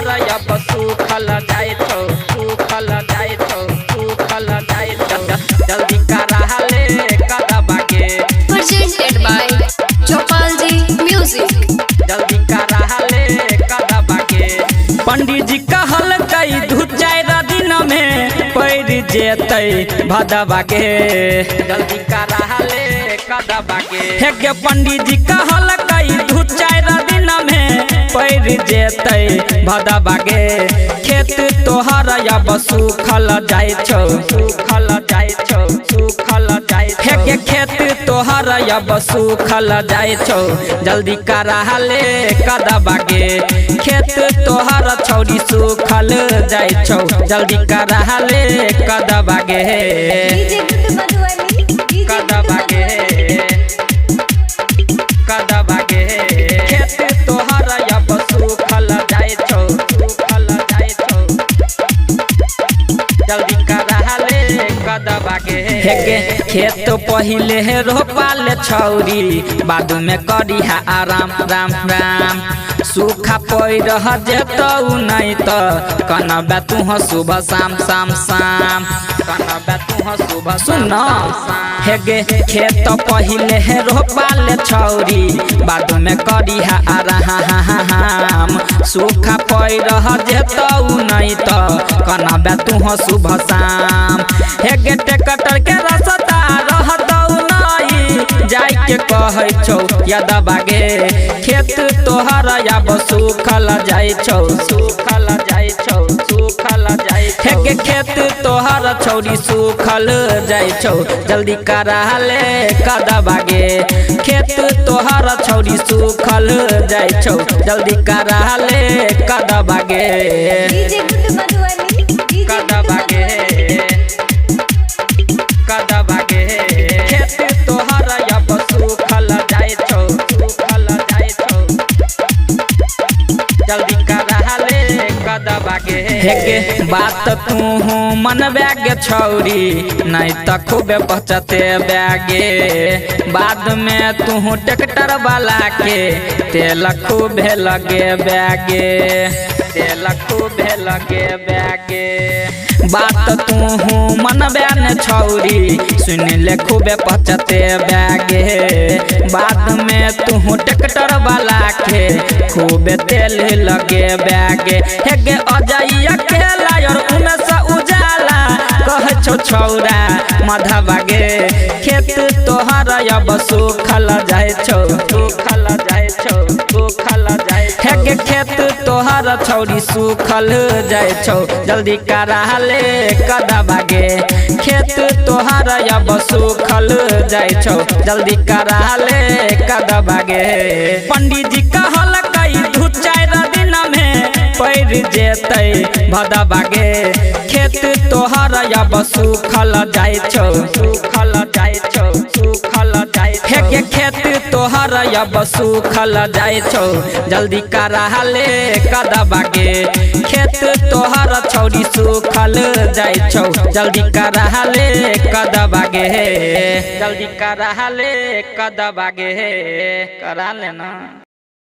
तोहर अब सूखल जाए छौ सूखल जाए छौ सूखल जाए छौ जल्दी करा ले कदबा के presented by Chopal Ji Music। जल्दी करा ले कदबा के पंडित जी कहल कई दू चार दिन में पैर जेतै भदबा के जल्दी करा ले कदबा के हे गे पंडित जी कहल कई दू चार दिन में पैर जेतै भदबा के खेत तोहर अब सूखल जाए छौ सूखल जाए छौ सूखल जाए हे गे खेत तोहर अब सूखल जाए छौ जल्दी करा ले कदबा के खेत तोहर छौरी सूखल जाए छौ जल्दी करा ले कदबा के कदबा के कदबा के खेत तोहर अब सूखल जाए छौ सूखल जाए छौ जल्दी करा ले कदबा के हेगे खेत पहिले रोपाल छौरी बाद में करिहा आराम राम राम सूखा पैर जेतौ नहीं तो कनबा तू सुबह शाम शाम शाम कनबा तू सुबह सुन हेगे खेत पहिले रोपाल छौरी बाद में करिहा आराम सूखा पैर जेतौ नहीं तो कनबा तू सुबह शाम हेगे ट्रैक्टर के रास्ता रहतौ नहीं जाय के कहै छौ यदबा गे खेत तोहर अब सूखल जाए छौ सूखल जाए छौ सूखल जाए छौ हे खेत तोहर छौरी सूखल जाए छौ जल्दी करा ले कदबा गे खेत तोहर छौरी सूखल जाए छौ जल्दी करा ले कदबा गे कदबा गे कदबा गे खेत तोहर अब सूखल जाए छौ सूखल जाए छौ जल्दी करा ले कदबा के हेगे बात तू मन बैगे छौरी नहीं तो खूबे पचते बैगे बाद में तू ट्रैक्टर वाला के तेल खूबे लगे बैगे तेल खूबे लगे बैगे बात तू मन बैन छौरी सुन ले खूबे पचते बैगे बाद में तू ट्रैक्टर वाला के खूबे तेल लगे बैगे हेगे अजैया केला और उमेश उजाला कह छौ छौरा मधबा गे खेत तोहर अब सूखल जाए छौ सूखल जाए छौ सूखल जाए हेगे खेत तोहर छौरी सूखल जाए छौ जल्दी करा ले कदबा गे खेत तोहर अब सूखल जाए छौ जल्दी करा ले कदबा गे पंडित जी कहल कई दू चार दिन में पैर जेतै भदबा गे खेत तोहर अब सूखल जाए छौ सूखल जाए छौ सूखल जाए हे खेत तोहर अब सूखल जाए छौ जल्दी करा ले कदबा गे खेत तोहर छौरी सूखल जाए छौ जल्दी करा ले कदबा गे जल्दी करा ले कदबा गे करा लेना।